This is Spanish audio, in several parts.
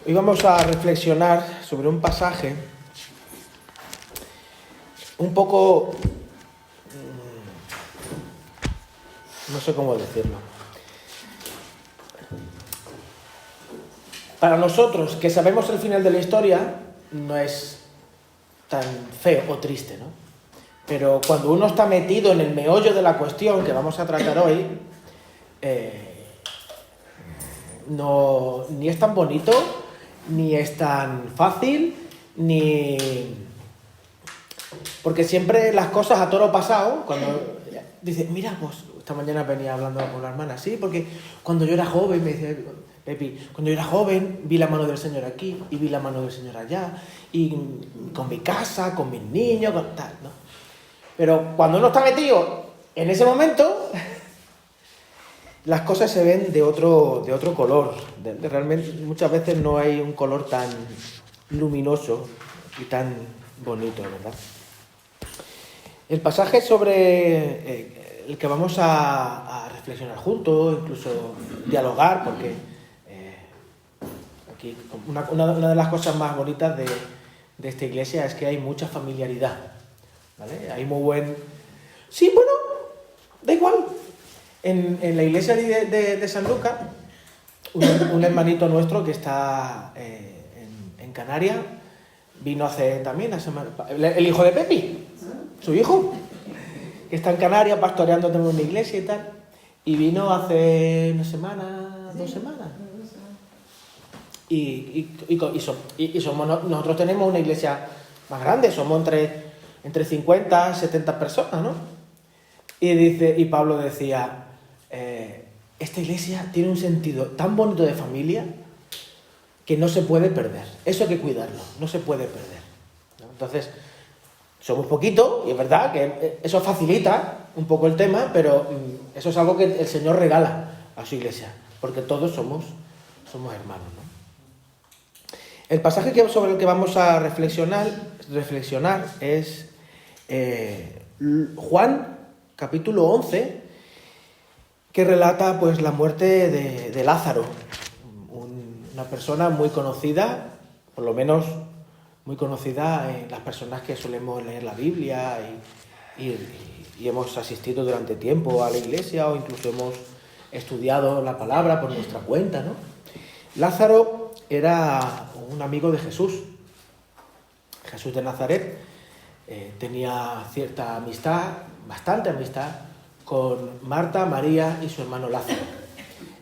Hoy vamos a reflexionar sobre un pasaje un poco, no sé cómo decirlo. Para nosotros, que sabemos el final de la historia, no es tan feo o triste, ¿no? Pero cuando uno está metido en el meollo de la cuestión que vamos a tratar hoy, no, ni es tan bonito, ni es tan fácil, ni... Porque siempre las cosas a toro pasado, cuando dice, mira, pues esta mañana venía hablando con la hermana, sí, porque cuando yo era joven, me dice Pepi, cuando yo era joven vi la mano del Señor aquí y vi la mano del Señor allá, y con mi casa, con mis niños, con tal, ¿no? Pero cuando uno está metido en ese momento, las cosas se ven de otro color. Realmente muchas veces no hay un color tan luminoso y tan bonito, ¿verdad? El pasaje sobre el que vamos a reflexionar juntos, incluso dialogar, porque aquí una de las cosas más bonitas de esta iglesia es que hay mucha familiaridad, ¿vale? Hay muy buen... Sí, bueno, da igual. En la iglesia de San Lucas, un hermanito nuestro que está en Canarias, vino hace también la semana... El hijo de Pepi, su hijo, que está en Canarias pastoreando también una iglesia y tal, y vino hace una semana, 2 semanas. Y somos, nosotros tenemos una iglesia más grande, somos entre 50 y 70 personas, ¿no? Y Pablo decía, esta iglesia tiene un sentido tan bonito de familia que no se puede perder. Eso hay que cuidarlo, no se puede perder, ¿no? Entonces, somos poquitos, y es verdad que eso facilita un poco el tema, pero eso es algo que el Señor regala a su iglesia, porque todos somos hermanos, ¿no? El pasaje sobre el que vamos a reflexionar es Juan, capítulo 11, que relata pues la muerte de Lázaro, una persona muy conocida, por lo menos muy conocida en las personas que solemos leer la Biblia y hemos asistido durante tiempo a la iglesia o incluso hemos estudiado la palabra por nuestra cuenta, ¿no? Lázaro era un amigo de Jesús. Jesús de Nazaret tenía cierta amistad, bastante amistad, con Marta, María y su hermano Lázaro.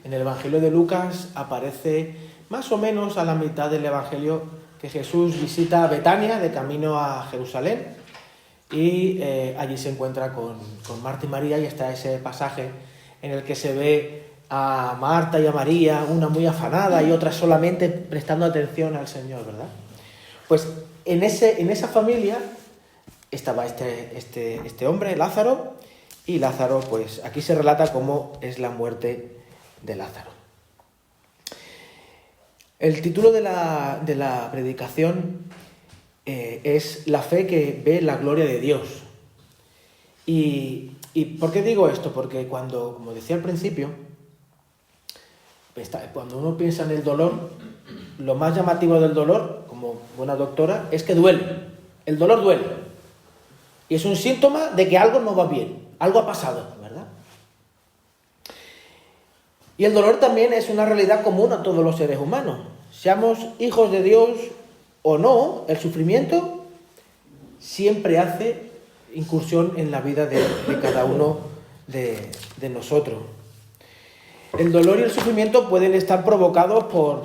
En el Evangelio de Lucas aparece más o menos a la mitad del Evangelio que Jesús visita Betania de camino a Jerusalén y allí se encuentra con Marta y María, y está ese pasaje en el que se ve a Marta y a María, una muy afanada y otra solamente prestando atención al Señor, ¿verdad? Pues en esa familia estaba este hombre, Lázaro, y Lázaro, pues aquí se relata cómo es la muerte de Lázaro. El título de la predicación es La fe que ve la gloria de Dios. ¿Y por qué digo esto? Porque como decía al principio, cuando uno piensa en el dolor, lo más llamativo del dolor, como buena doctora, es que duele. El dolor duele. Y es un síntoma de que algo no va bien, algo ha pasado, ¿verdad? Y el dolor también es una realidad común a todos los seres humanos. Seamos hijos de Dios o no, el sufrimiento siempre hace incursión en la vida de cada uno de nosotros. El dolor y el sufrimiento pueden estar provocados por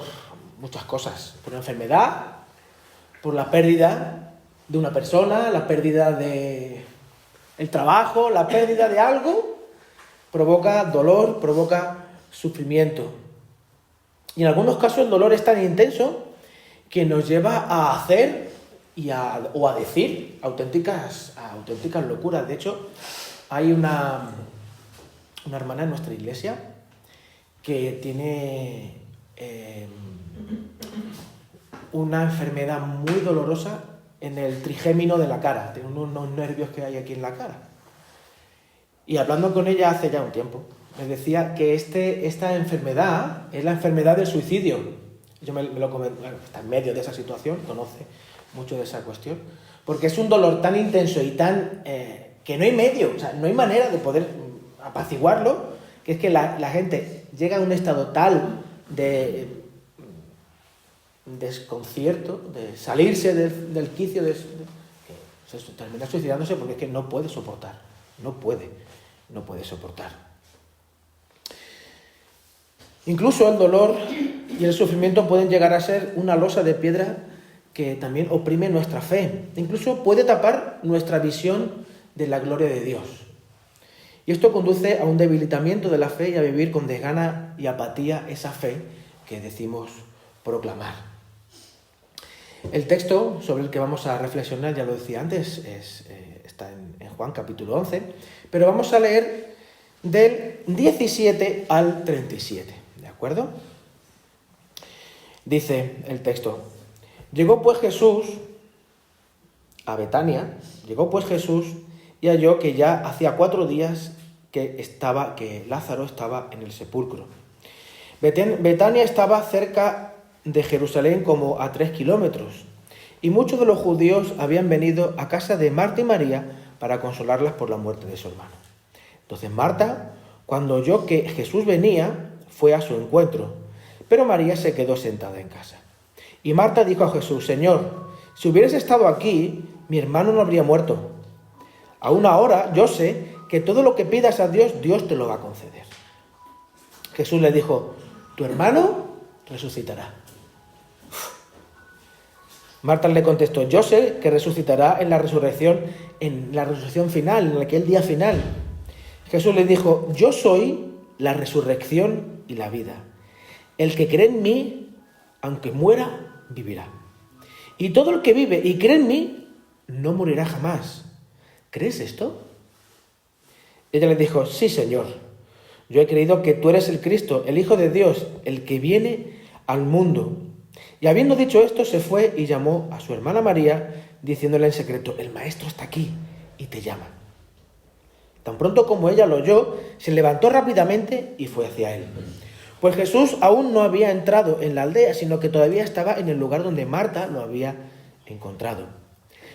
muchas cosas, por una enfermedad, por la pérdida de una persona, la pérdida del trabajo, la pérdida de algo, provoca dolor, provoca sufrimiento. Y en algunos casos el dolor es tan intenso que nos lleva a hacer o a decir auténticas locuras. De hecho, hay una hermana en nuestra iglesia que tiene una enfermedad muy dolorosa en el trigémino de la cara. Tiene unos nervios que hay aquí en la cara. Y hablando con ella hace ya un tiempo, me decía que esta enfermedad es la enfermedad del suicidio. Yo me lo comento, está en medio de esa situación, conoce mucho de esa cuestión, porque es un dolor tan intenso y tan que no hay medio, o sea, no hay manera de poder apaciguarlo, que es que la gente llega a un estado tal de desconcierto, de salirse del quicio, que se termina suicidándose porque es que no puede soportar, no puede soportar. Incluso el dolor y el sufrimiento pueden llegar a ser una losa de piedra que también oprime nuestra fe. Incluso puede tapar nuestra visión de la gloria de Dios. Y esto conduce a un debilitamiento de la fe y a vivir con desgana y apatía esa fe que decimos proclamar. El texto sobre el que vamos a reflexionar, ya lo decía antes, está en Juan capítulo 11, pero vamos a leer del 17 al 37, ¿de acuerdo? Dice el texto: Llegó pues Jesús a Betania, y halló que ya hacía 4 días que Lázaro estaba en el sepulcro. Betania estaba cerca de Jerusalén como a 3 kilómetros, y muchos de los judíos habían venido a casa de Marta y María para consolarlas por la muerte de su hermano. Entonces Marta, cuando oyó que Jesús venía, fue a su encuentro, pero María se quedó sentada en casa. Y Marta dijo a Jesús: Señor, si hubieras estado aquí, mi hermano no habría muerto. Aún ahora yo sé que todo lo que pidas a Dios, Dios te lo va a conceder. Jesús le dijo: tu hermano resucitará. Marta le contestó: yo sé que resucitará en la resurrección final, en aquel día final. Jesús le dijo: yo soy la resurrección y la vida. El que cree en mí, aunque muera, vivirá. Y todo el que vive y cree en mí, no morirá jamás. ¿Crees esto? Ella le dijo: sí, Señor. Yo he creído que tú eres el Cristo, el Hijo de Dios, el que viene al mundo. Y habiendo dicho esto, se fue y llamó a su hermana María, diciéndole en secreto: el Maestro está aquí y te llama. Tan pronto como ella lo oyó, se levantó rápidamente y fue hacia él. Pues Jesús aún no había entrado en la aldea, sino que todavía estaba en el lugar donde Marta lo había encontrado.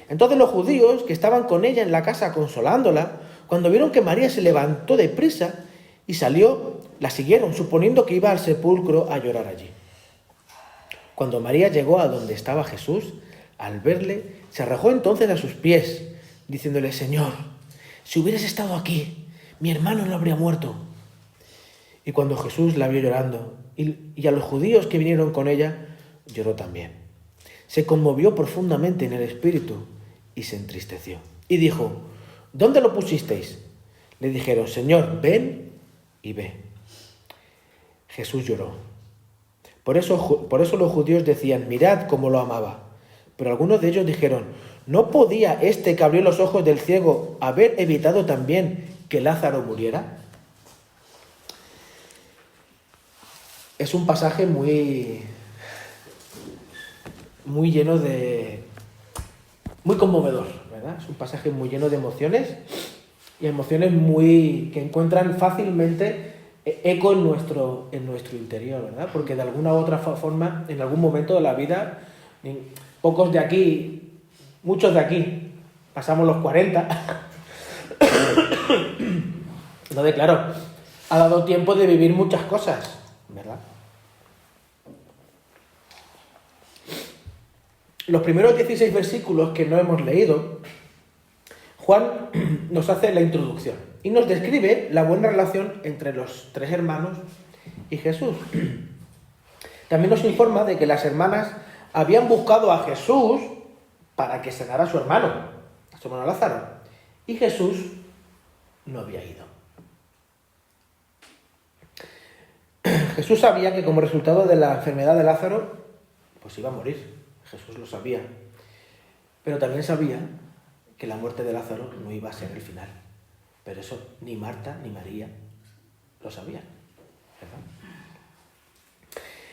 Entonces los judíos que estaban con ella en la casa consolándola, cuando vieron que María se levantó deprisa y salió, la siguieron, suponiendo que iba al sepulcro a llorar allí. Cuando María llegó a donde estaba Jesús, al verle, se arrojó entonces a sus pies, diciéndole: Señor, si hubieras estado aquí, mi hermano no habría muerto. Y cuando Jesús la vio llorando, y a los judíos que vinieron con ella, lloró también. Se conmovió profundamente en el espíritu y se entristeció. Y dijo: ¿dónde lo pusisteis? Le dijeron: Señor, ven y ve. Jesús lloró. Por eso los judíos decían: mirad cómo lo amaba. Pero algunos de ellos dijeron: ¿no podía este que abrió los ojos del ciego haber evitado también que Lázaro muriera? Es un pasaje muy lleno de... muy conmovedor, ¿verdad? Es un pasaje muy lleno de emociones, y emociones que encuentran fácilmente eco en nuestro interior, ¿verdad? Porque de alguna u otra forma, en algún momento de la vida, pocos de aquí, muchos de aquí, pasamos los 40. Entonces, claro, ha dado tiempo de vivir muchas cosas, ¿verdad? Los primeros 16 versículos que no hemos leído, Juan nos hace la introducción y nos describe la buena relación entre los 3 hermanos y Jesús. También nos informa de que las hermanas habían buscado a Jesús para que sanara a su hermano Lázaro, y Jesús no había ido. Jesús sabía que como resultado de la enfermedad de Lázaro, pues iba a morir. Jesús lo sabía. Pero también sabía que la muerte de Lázaro no iba a ser el final. Pero eso ni Marta ni María lo sabían, ¿verdad?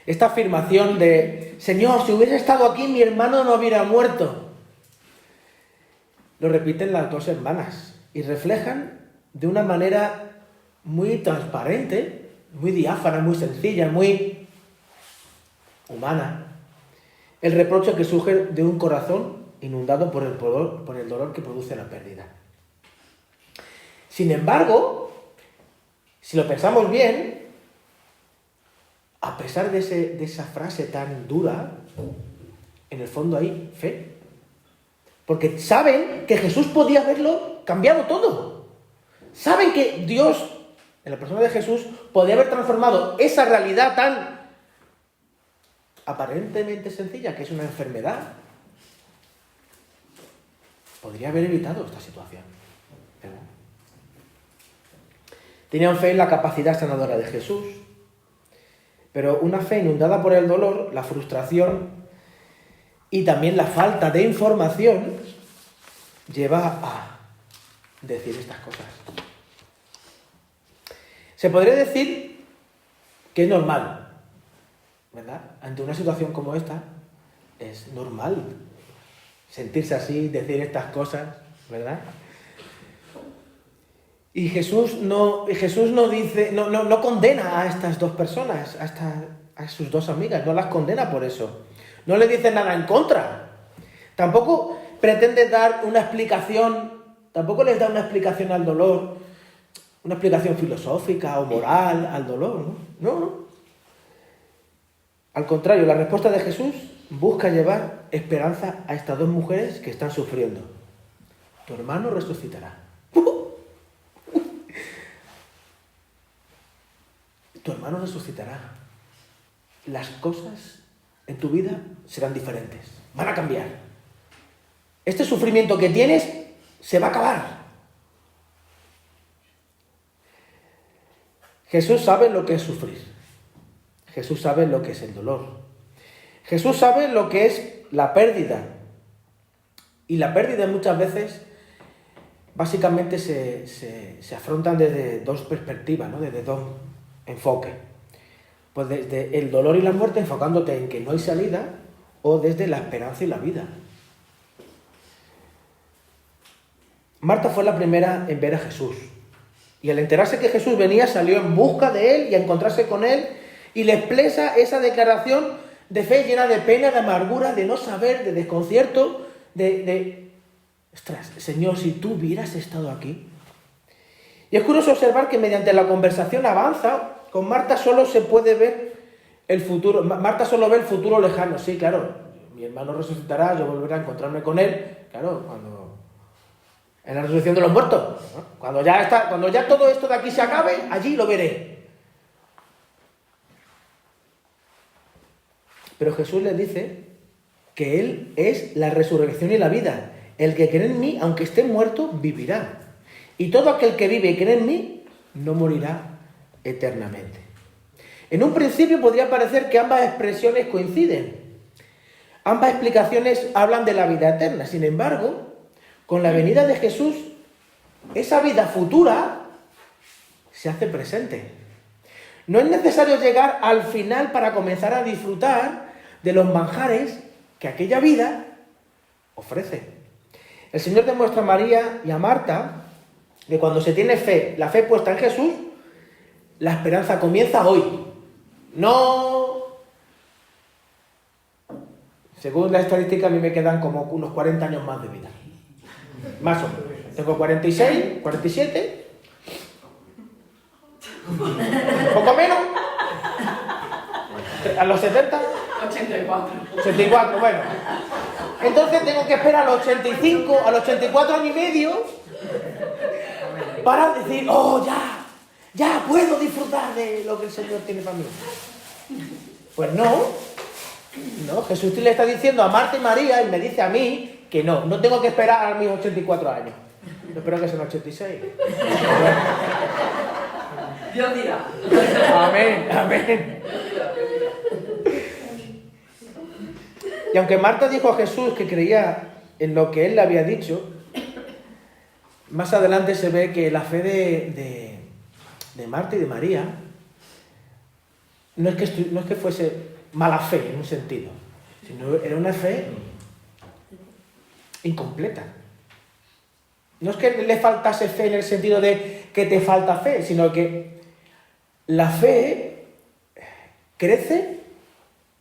Esta afirmación de: Señor, si hubiera estado aquí, mi hermano no hubiera muerto, lo repiten las 2 hermanas y reflejan de una manera muy transparente, muy diáfana, muy sencilla, muy humana, el reproche que surge de un corazón inundado por el dolor que produce la pérdida. Sin embargo, si lo pensamos bien, a pesar de esa frase tan dura, en el fondo hay fe. Porque saben que Jesús podía haberlo cambiado todo. Saben que Dios, en la persona de Jesús, podía haber transformado esa realidad tan aparentemente sencilla, que es una enfermedad. Podría haber evitado esta situación. Pero tenían fe en la capacidad sanadora de Jesús. Pero una fe inundada por el dolor, la frustración y también la falta de información lleva a decir estas cosas. Se podría decir que es normal, ¿verdad? Ante una situación como esta, es normal sentirse así, decir estas cosas, ¿verdad? Y Jesús no dice, no condena a estas dos personas, a sus dos amigas, no las condena por eso. No le dice nada en contra. Tampoco pretende dar una explicación, tampoco les da una explicación al dolor, una explicación filosófica o moral al dolor, ¿no? No. Al contrario, la respuesta de Jesús busca llevar esperanza a estas dos mujeres que están sufriendo. Tu hermano resucitará. Tu hermano resucitará. Las cosas en tu vida serán diferentes, van a cambiar. Este sufrimiento que tienes se va a acabar. Jesús sabe lo que es sufrir. Jesús sabe lo que es el dolor. Jesús sabe lo que es la pérdida. Y la pérdida muchas veces básicamente se afrontan desde dos perspectivas, ¿no? Desde dos enfoques. Pues desde el dolor y la muerte enfocándote en que no hay salida, o desde la esperanza y la vida. Marta fue la primera en ver a Jesús. Y al enterarse que Jesús venía, salió en busca de él y a encontrarse con él. Y le expresa esa declaración de fe llena de pena, de amargura, de no saber, de desconcierto, ostras, Señor, si tú hubieras estado aquí. Y es curioso observar que mediante la conversación avanza. Con Marta solo se puede ver el futuro. Marta solo ve el futuro lejano. Sí, claro, mi hermano resucitará, yo volveré a encontrarme con él. Claro, en la resurrección de los muertos, ¿no? Cuando ya todo esto de aquí se acabe, allí lo veré. Pero Jesús les dice que Él es la resurrección y la vida. El que cree en mí, aunque esté muerto, vivirá. Y todo aquel que vive y cree en mí, no morirá eternamente. En un principio podría parecer que ambas expresiones coinciden. Ambas explicaciones hablan de la vida eterna. Sin embargo, con la venida de Jesús, esa vida futura se hace presente. No es necesario llegar al final para comenzar a disfrutar de los manjares que aquella vida ofrece. El Señor demuestra a María y a Marta que cuando se tiene fe, la fe puesta en Jesús, la esperanza comienza hoy. No. Según la estadística, a mí me quedan como unos 40 años más de vida. Más o menos. Tengo 46, 47. Un poco menos. A los 70. 84, bueno. Entonces tengo que esperar a los 85, a los 84 años y medio para decir, oh, ya puedo disfrutar de lo que el Señor tiene para mí. Pues no, Jesús le está diciendo a Marta y María, y me dice a mí, que no tengo que esperar a mis 84 años. Yo espero que sean 86. Dios dirá. Amén. Y aunque Marta dijo a Jesús que creía en lo que él le había dicho, más adelante se ve que la fe de Marta y de María no es que fuese mala fe en un sentido, sino era una fe incompleta. No es que le faltase fe en el sentido de que te falta fe, sino que la fe crece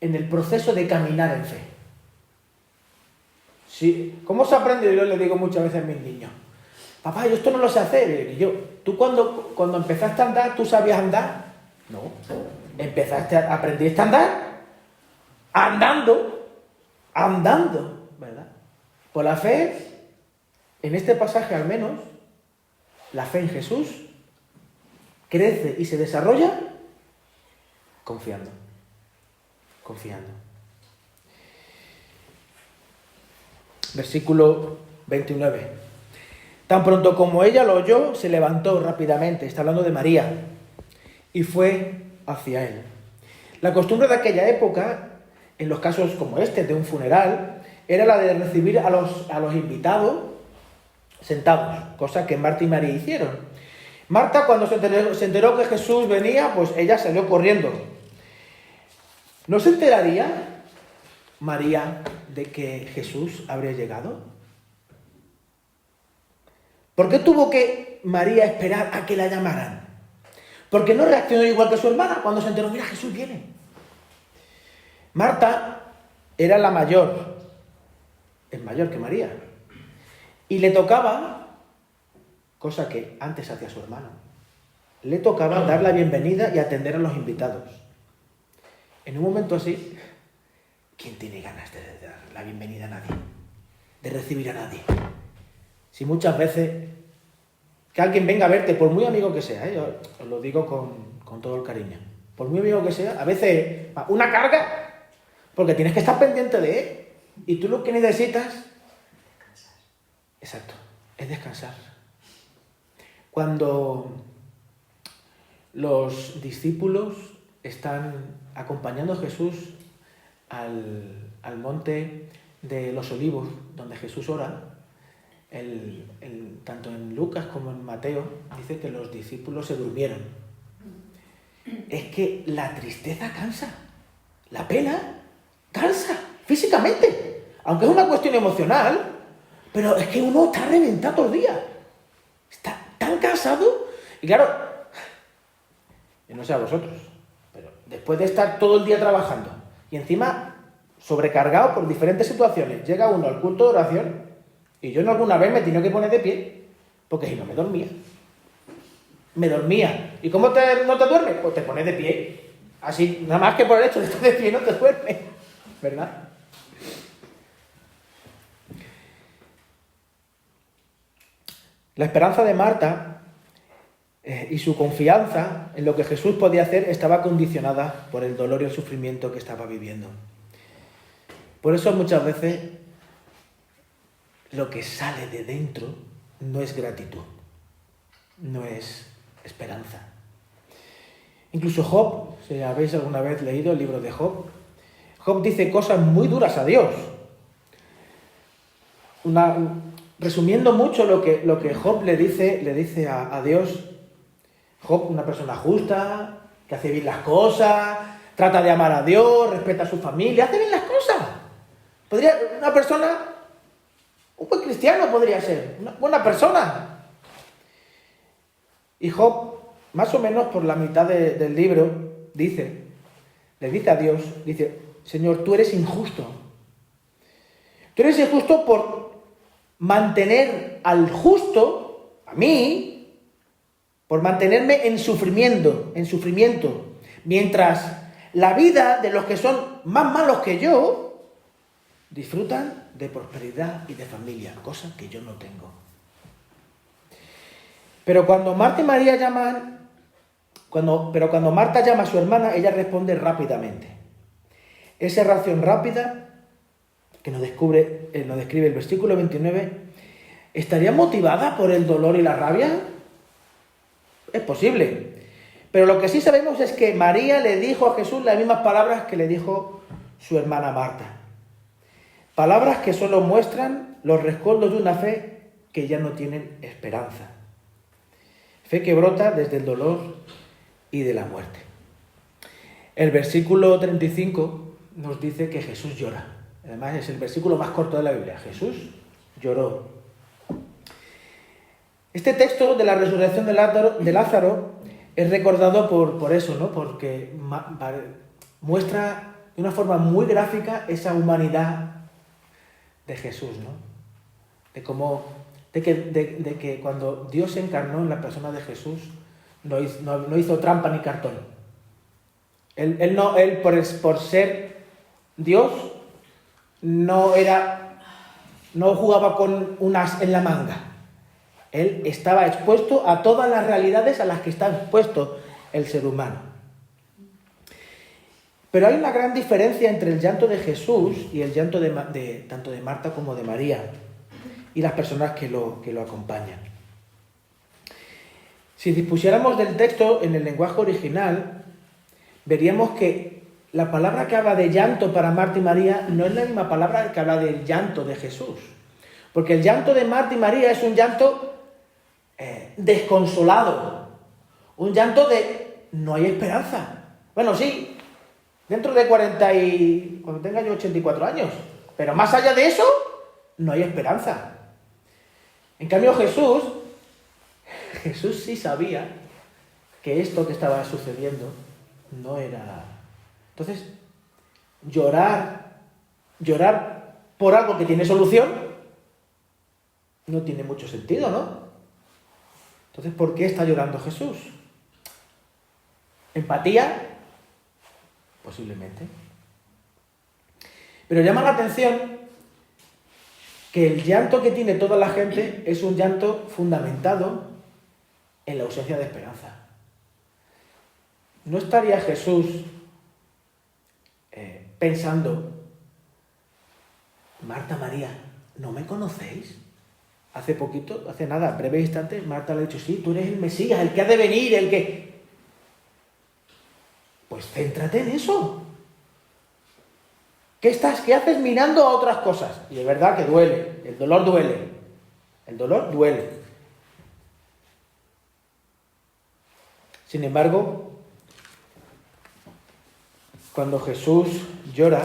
en el proceso de caminar en fe. Sí, ¿cómo se aprende? Yo le digo muchas veces a mis niños, papá, yo esto no lo sé hacer. Y yo, ¿tú cuando empezaste a andar, tú sabías andar? No. Aprendiste a andar andando, ¿verdad? Por la fe, en este pasaje al menos, la fe en Jesús crece y se desarrolla confiando. Versículo 29. Tan pronto como ella lo oyó, se levantó rápidamente, está hablando de María, y fue hacia él. La costumbre de aquella época, en los casos como este, de un funeral, era la de recibir a los invitados sentados, cosa que Marta y María hicieron. Marta, cuando se enteró que Jesús venía, pues ella salió corriendo. ¿No se enteraría María de que Jesús habría llegado? ¿Por qué tuvo que María esperar a que la llamaran? ¿Por qué no reaccionó igual que su hermana cuando se enteró, mira, Jesús viene? Marta era la mayor, es mayor que María, y le tocaba, cosa que antes hacía su hermano, le tocaba dar la bienvenida y atender a los invitados. En un momento así, ¿quién tiene ganas de dar la bienvenida a nadie? De recibir a nadie. Si muchas veces que alguien venga a verte, por muy amigo que sea, yo os lo digo con todo el cariño, por muy amigo que sea, a veces una carga, porque tienes que estar pendiente de él, y tú lo que necesitas, exacto, es descansar. Cuando los discípulos están acompañando a Jesús al monte de los Olivos, donde Jesús ora, tanto en Lucas como en Mateo, dice que los discípulos se durmieron. Es que la tristeza cansa, la pena cansa físicamente, aunque es una cuestión emocional, pero es que uno está reventado todo el día, está tan cansado, y claro, yo no sé a vosotros, pero después de estar todo el día trabajando y encima sobrecargado por diferentes situaciones, llega uno al culto de oración. Y yo alguna vez me tenía que poner de pie, porque si no me dormía. ¿Y cómo no te duermes? Pues te pones de pie. Así, nada más que por el hecho de estar de pie no te duermes, ¿verdad? La esperanza de Marta y su confianza en lo que Jesús podía hacer estaba condicionada por el dolor y el sufrimiento que estaba viviendo. Por eso muchas veces lo que sale de dentro no es gratitud, no es esperanza. Incluso Job, si habéis alguna vez leído el libro de Job, Job dice cosas muy duras a Dios. Resumiendo mucho lo que Job le dice a Dios, Job, una persona justa, que hace bien las cosas, trata de amar a Dios, respeta a su familia, hace bien las cosas. Una persona, un buen cristiano podría ser, una buena persona. Y Job, más o menos por la mitad del libro, le dice a Dios, Señor, tú eres injusto. Tú eres injusto por mantener al justo, a mí, por mantenerme en sufrimiento, mientras la vida de los que son más malos que yo disfrutan de prosperidad y de familia, cosa que yo no tengo. Pero cuando Marta y María cuando Marta llama a su hermana, ella responde rápidamente. Esa reacción rápida que nos describe el versículo 29, ¿estaría motivada por el dolor y la rabia? Es posible. Pero lo que sí sabemos es que María le dijo a Jesús las mismas palabras que le dijo su hermana Marta. Palabras que solo muestran los rescoldos de una fe que ya no tienen esperanza. Fe que brota desde el dolor y de la muerte. El versículo 35 nos dice que Jesús llora. Además es el versículo más corto de la Biblia. Jesús lloró. Este texto de la resurrección de Lázaro es recordado por eso, ¿no? Porque muestra de una forma muy gráfica esa humanidad de Jesús, ¿no? De que cuando Dios se encarnó en la persona de Jesús, no hizo trampa ni cartón. Él por ser Dios, no jugaba con un as en la manga. Él estaba expuesto a todas las realidades a las que está expuesto el ser humano. Pero hay una gran diferencia entre el llanto de Jesús y el llanto tanto de Marta como de María y las personas que lo acompañan. Si dispusiéramos del texto en el lenguaje original, veríamos que la palabra que habla de llanto para Marta y María no es la misma palabra que habla del llanto de Jesús. Porque el llanto de Marta y María es un llanto desconsolado, un llanto de no hay esperanza. Bueno, sí, dentro de cuando tenga yo 84 años, pero más allá de eso, no hay esperanza. En cambio Jesús sí sabía que esto que estaba sucediendo no era... Entonces, llorar por algo que tiene solución no tiene mucho sentido, ¿no? Entonces, ¿por qué está llorando Jesús? ¿Empatía? Posiblemente. Pero llama la atención que el llanto que tiene toda la gente es un llanto fundamentado en la ausencia de esperanza. ¿No estaría Jesús pensando, Marta, María, ¿no me conocéis? Hace nada, breves instantes, Marta le ha dicho, sí, tú eres el Mesías, el que ha de venir, el que... Pues céntrate en eso. ¿Qué haces mirando a otras cosas? Y es verdad que duele, el dolor duele. Sin embargo, cuando Jesús llora,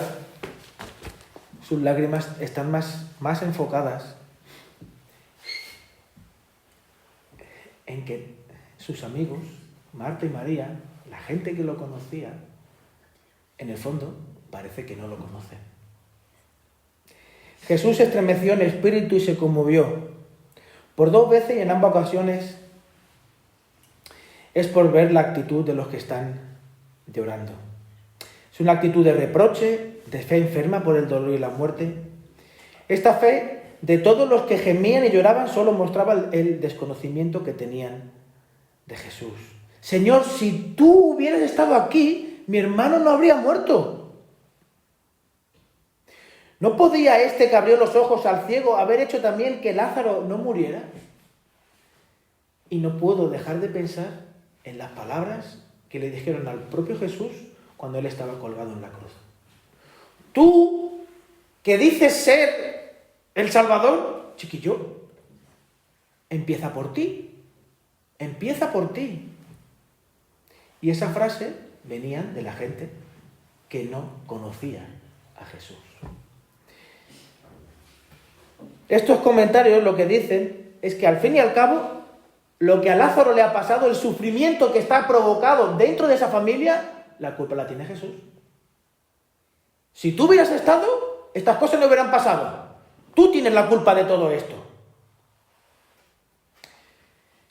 sus lágrimas están más enfocadas en que sus amigos, Marta y María, la gente que lo conocía, en el fondo parece que no lo conoce. Jesús se estremeció en espíritu y se conmovió. Por 2 veces y en ambas ocasiones es por ver la actitud de los que están llorando. Es una actitud de reproche, de fe enferma por el dolor y la muerte. Esta fe de todos los que gemían y lloraban solo mostraba el desconocimiento que tenían de Jesús. Señor, si tú hubieras estado aquí, mi hermano no habría muerto. ¿No podía este que abrió los ojos al ciego haber hecho también que Lázaro no muriera? Y no puedo dejar de pensar en las palabras que le dijeron al propio Jesús cuando él estaba colgado en la cruz. Tú, que dices ser el Salvador, chiquillo, empieza por ti. Y esa frase venía de la gente que no conocía a Jesús. Estos comentarios lo que dicen es que al fin y al cabo, lo que a Lázaro le ha pasado, el sufrimiento que está provocado dentro de esa familia, la culpa la tiene Jesús. Si tú hubieras estado, estas cosas no hubieran pasado. Tú tienes la culpa de todo esto.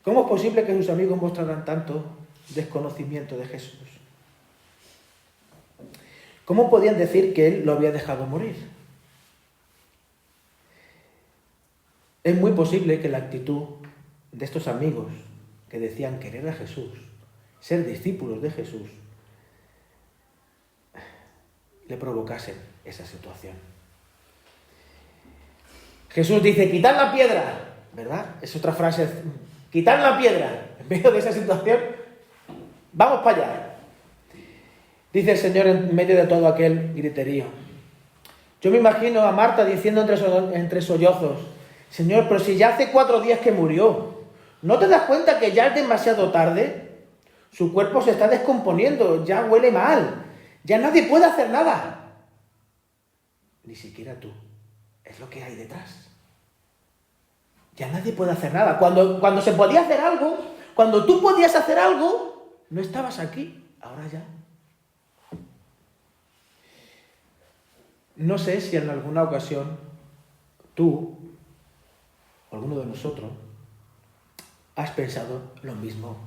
¿Cómo es posible que sus amigos mostraran tanto desconocimiento de Jesús? ¿Cómo podían decir que él lo había dejado morir? Es muy posible que la actitud de estos amigos que decían querer a Jesús, ser discípulos de Jesús, le provocasen esa situación. Jesús dice, quitad la piedra, ¿verdad? Es otra frase, quitad la piedra. En medio de esa situación, vamos para allá. Dice el Señor en medio de todo aquel griterío. Yo me imagino a Marta diciendo entre sollozos, Señor, pero si ya hace 4 días que murió, ¿no te das cuenta que ya es demasiado tarde? Su cuerpo se está descomponiendo, ya huele mal, ya nadie puede hacer nada. Ni siquiera tú. Es lo que hay detrás. Ya nadie puede hacer nada. Cuando se podía hacer algo, cuando tú podías hacer algo, no estabas aquí, ahora ya. No sé si en alguna ocasión tú, o alguno de nosotros, has pensado lo mismo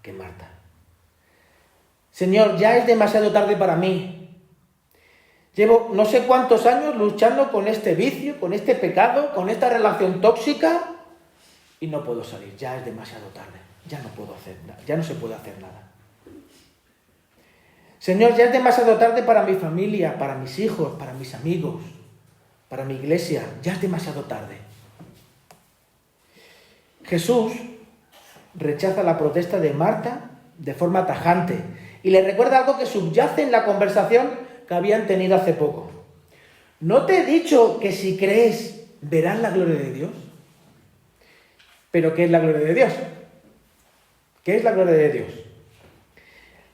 que Marta. Señor, ya es demasiado tarde para mí. Llevo no sé cuántos años luchando con este vicio, con este pecado, con esta relación tóxica y no puedo salir. Ya es demasiado tarde. Ya no puedo hacer nada. Ya no se puede hacer nada. Señor, ya es demasiado tarde para mi familia, para mis hijos, para mis amigos, para mi iglesia. Ya es demasiado tarde. Jesús rechaza la protesta de Marta de forma tajante y le recuerda algo que subyace en la conversación que habían tenido hace poco. ¿No te he dicho que si crees verás la gloria de Dios? ¿Pero qué es la gloria de Dios? ¿Qué es la gloria de Dios?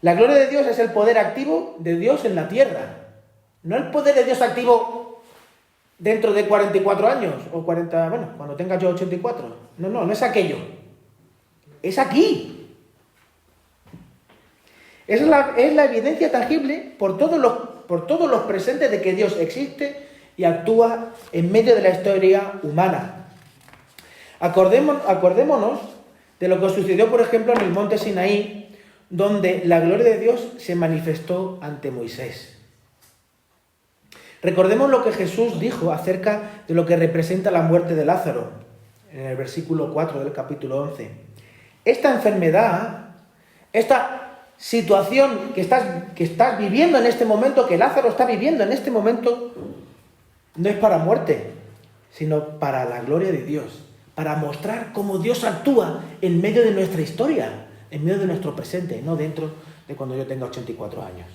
La gloria de Dios es el poder activo de Dios en la tierra. No el poder de Dios activo dentro de 44 años o 40, bueno, cuando tenga yo 84. No es aquello. Es aquí. Es la evidencia tangible por todos los presentes de que Dios existe y actúa en medio de la historia humana. Acordémonos de lo que sucedió, por ejemplo, en el monte Sinaí, donde la gloria de Dios se manifestó ante Moisés. Recordemos lo que Jesús dijo acerca de lo que representa la muerte de Lázaro, en el versículo 4 del capítulo 11. Esta enfermedad, esta situación que estás viviendo en este momento, que Lázaro está viviendo en este momento, no es para muerte, sino para la gloria de Dios, para mostrar cómo Dios actúa en medio de nuestra historia, en medio de nuestro presente, no dentro de cuando yo tenga 84 años.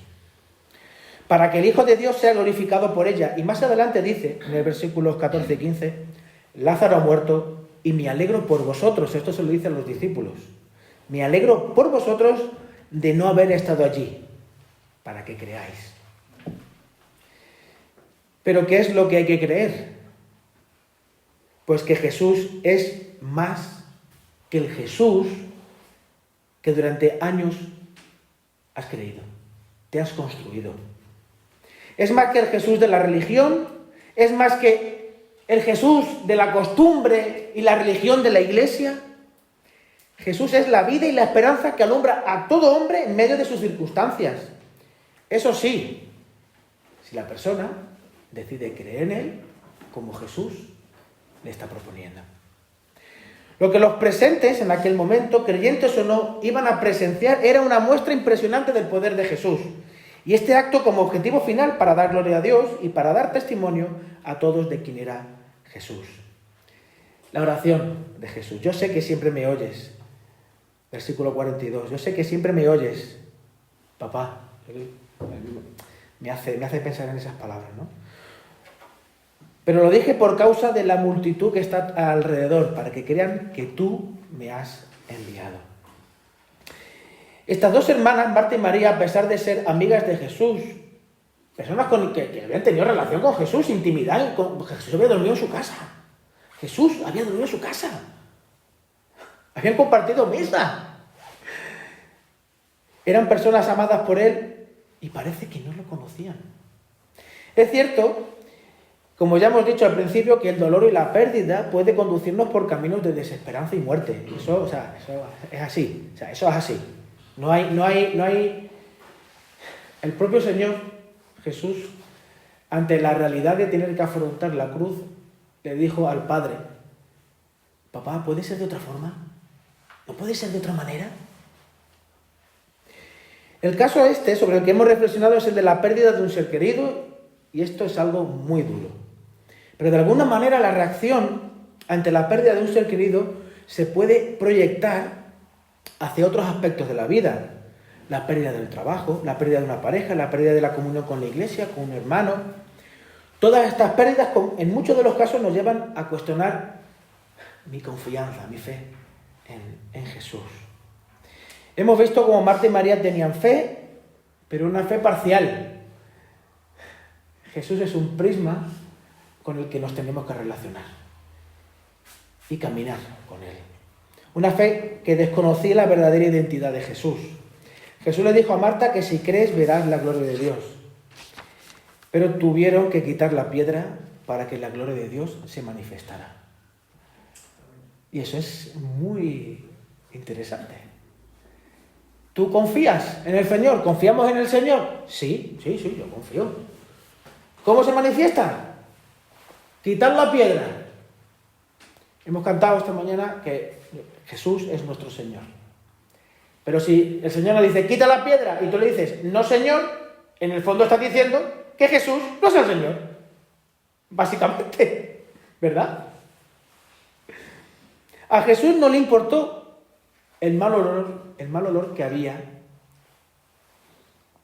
Para que el Hijo de Dios sea glorificado por ella. Y más adelante dice, en el versículos 14 y 15, Lázaro ha muerto y me alegro por vosotros. Esto se lo dice a los discípulos. Me alegro por vosotros de no haber estado allí, para que creáis. Pero ¿qué es lo que hay que creer? Pues que Jesús es más que el Jesús que durante años has creído, te has construido. Es más que el Jesús de la religión, es más que el Jesús de la costumbre y la religión de la iglesia. Jesús es la vida y la esperanza que alumbra a todo hombre en medio de sus circunstancias. Eso sí, si la persona decide creer en Él como Jesús le está proponiendo. Lo que los presentes en aquel momento, creyentes o no, iban a presenciar era una muestra impresionante del poder de Jesús. Y este acto como objetivo final para dar gloria a Dios y para dar testimonio a todos de quién era Jesús. La oración de Jesús. Yo sé que siempre me oyes. Versículo 42. Yo sé que siempre me oyes. Papá. Me hace pensar en esas palabras, ¿no? Pero lo dije por causa de la multitud que está alrededor, para que crean que tú me has enviado. Estas dos hermanas, Marta y María, a pesar de ser amigas de Jesús, personas que habían tenido relación con Jesús, intimidad, Jesús había dormido en su casa. Jesús había dormido en su casa. Habían compartido mesa. Eran personas amadas por Él y parece que no lo conocían. Es cierto, como ya hemos dicho al principio, que el dolor y la pérdida puede conducirnos por caminos de desesperanza y muerte. Eso es así. Eso es así. No hay... El propio Señor Jesús, ante la realidad de tener que afrontar la cruz, le dijo al Padre: Papá, ¿puede ser de otra forma? ¿No puede ser de otra manera? El caso sobre el que hemos reflexionado, es el de la pérdida de un ser querido, y esto es algo muy duro. Pero de alguna manera la reacción ante la pérdida de un ser querido se puede proyectar hacia otros aspectos de la vida. La pérdida del trabajo, la pérdida de una pareja, la pérdida de la comunión con la iglesia, con un hermano. Todas estas pérdidas, en muchos de los casos, nos llevan a cuestionar mi confianza, mi fe en Jesús. Hemos visto cómo Marta y María tenían fe, pero una fe parcial. Jesús es un prisma con el que nos tenemos que relacionar y caminar con Él. Una fe que desconocía la verdadera identidad de Jesús. Jesús le dijo a Marta que si crees verás la gloria de Dios. pero tuvieron que quitar la piedra para que la gloria de Dios se manifestara. Y eso es muy interesante. ¿Tú confías en el Señor? ¿Confiamos en el Señor? Sí, yo confío. ¿Cómo se manifiesta? Quitar la piedra. Hemos cantado esta mañana que Jesús es nuestro Señor. Pero si el Señor nos dice, quita la piedra, y tú le dices, no Señor, en el fondo estás diciendo que Jesús no es el Señor. Básicamente, ¿verdad? A Jesús no le importó el mal olor que había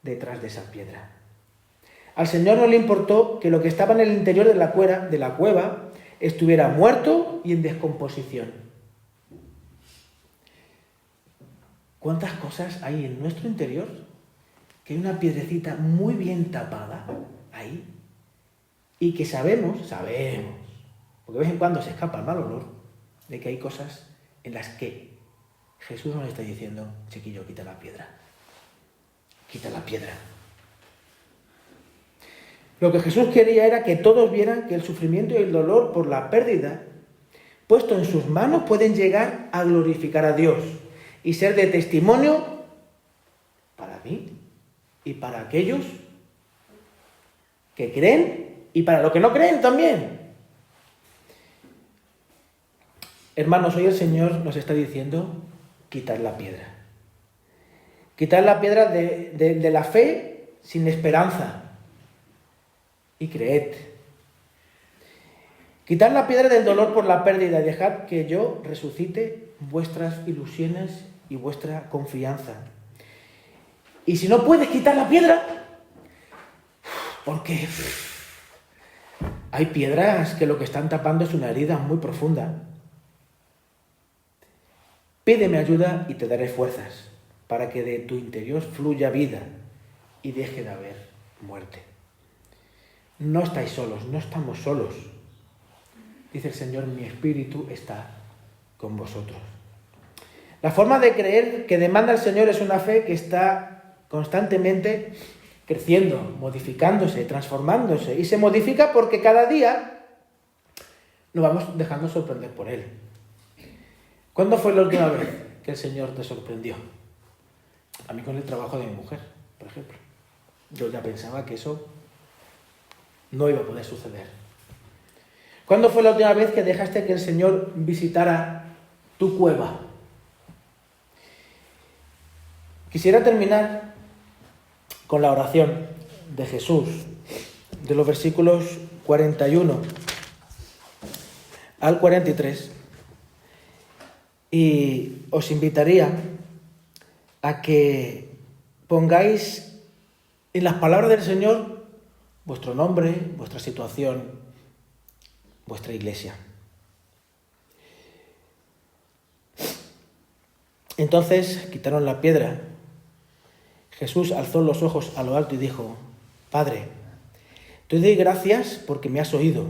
detrás de esa piedra. Al Señor no le importó que lo que estaba en el interior de la cueva estuviera muerto y en descomposición. ¿Cuántas cosas hay en nuestro interior? Que hay una piedrecita muy bien tapada ahí y que sabemos, porque de vez en cuando se escapa el mal olor, de que hay cosas en las que Jesús nos está diciendo, chiquillo, quita la piedra. Quita la piedra. Lo que Jesús quería era que todos vieran que el sufrimiento y el dolor por la pérdida puesto en sus manos pueden llegar a glorificar a Dios y ser de testimonio para mí y para aquellos que creen y para los que no creen también. Hermanos, hoy el Señor nos está diciendo quitar la piedra. Quitar la piedra de la fe sin esperanza. Y creed. Quitar la piedra del dolor por la pérdida y dejad que yo resucite vuestras ilusiones y vuestra confianza. Y si no puedes quitar la piedra, porque hay piedras que lo que están tapando es una herida muy profunda. Pídeme ayuda y te daré fuerzas para que de tu interior fluya vida y deje de haber muerte. No estáis solos, no estamos solos. Dice el Señor, mi espíritu está con vosotros. La forma de creer que demanda el Señor es una fe que está constantemente creciendo, modificándose, transformándose. Y se modifica porque cada día nos vamos dejando sorprender por Él. ¿Cuándo fue la última vez que el Señor te sorprendió? A mí con el trabajo de mi mujer, por ejemplo. Yo ya pensaba que eso no iba a poder suceder. ¿Cuándo fue la última vez que dejaste que el Señor visitara tu cueva? Quisiera terminar con la oración de Jesús, de los versículos 41 al 43. Y os invitaría a que pongáis en las palabras del Señor vuestro nombre, vuestra situación, vuestra iglesia. Entonces quitaron la piedra. Jesús alzó los ojos a lo alto y dijo, Padre, te doy gracias porque me has oído.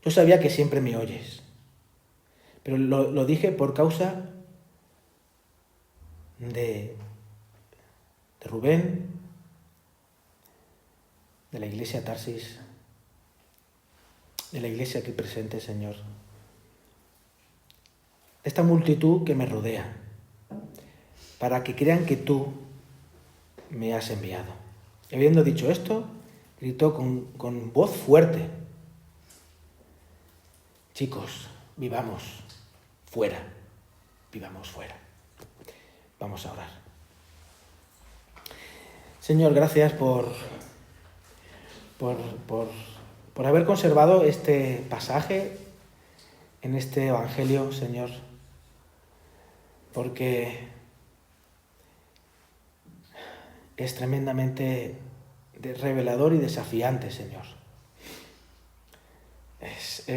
Yo sabía que siempre me oyes, pero lo dije por causa de Rubén, de la iglesia Tarsis, de la iglesia aquí presente, Señor, de esta multitud que me rodea, para que crean que tú me has enviado. Y habiendo dicho esto, gritó con voz fuerte, chicos, vivamos fuera. Vamos a orar. Señor, gracias por haber conservado este pasaje en este Evangelio, Señor, porque es tremendamente revelador y desafiante, Señor. Es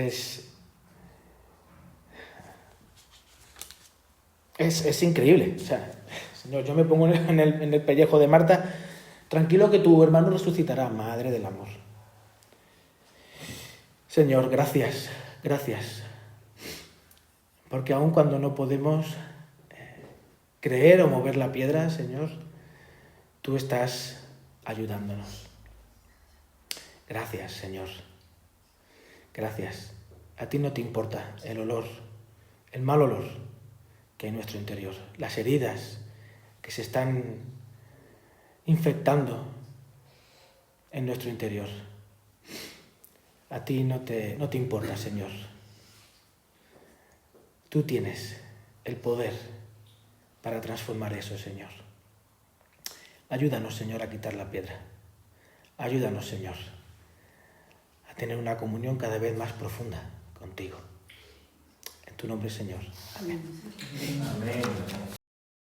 increíble. O sea, Señor, yo me pongo en el pellejo de Marta, tranquilo que tu hermano resucitará, Madre del Amor. Señor, gracias, porque aun cuando no podemos creer o mover la piedra, Señor, tú estás ayudándonos. Gracias, Señor. Gracias. A ti no te importa el olor, el mal olor que hay en nuestro interior, las heridas que se están infectando en nuestro interior. A ti no te importa, Señor. Tú tienes el poder para transformar eso, Señor. Ayúdanos, Señor, a quitar la piedra. Ayúdanos, Señor, a tener una comunión cada vez más profunda contigo. En tu nombre, Señor. Amén. Amén.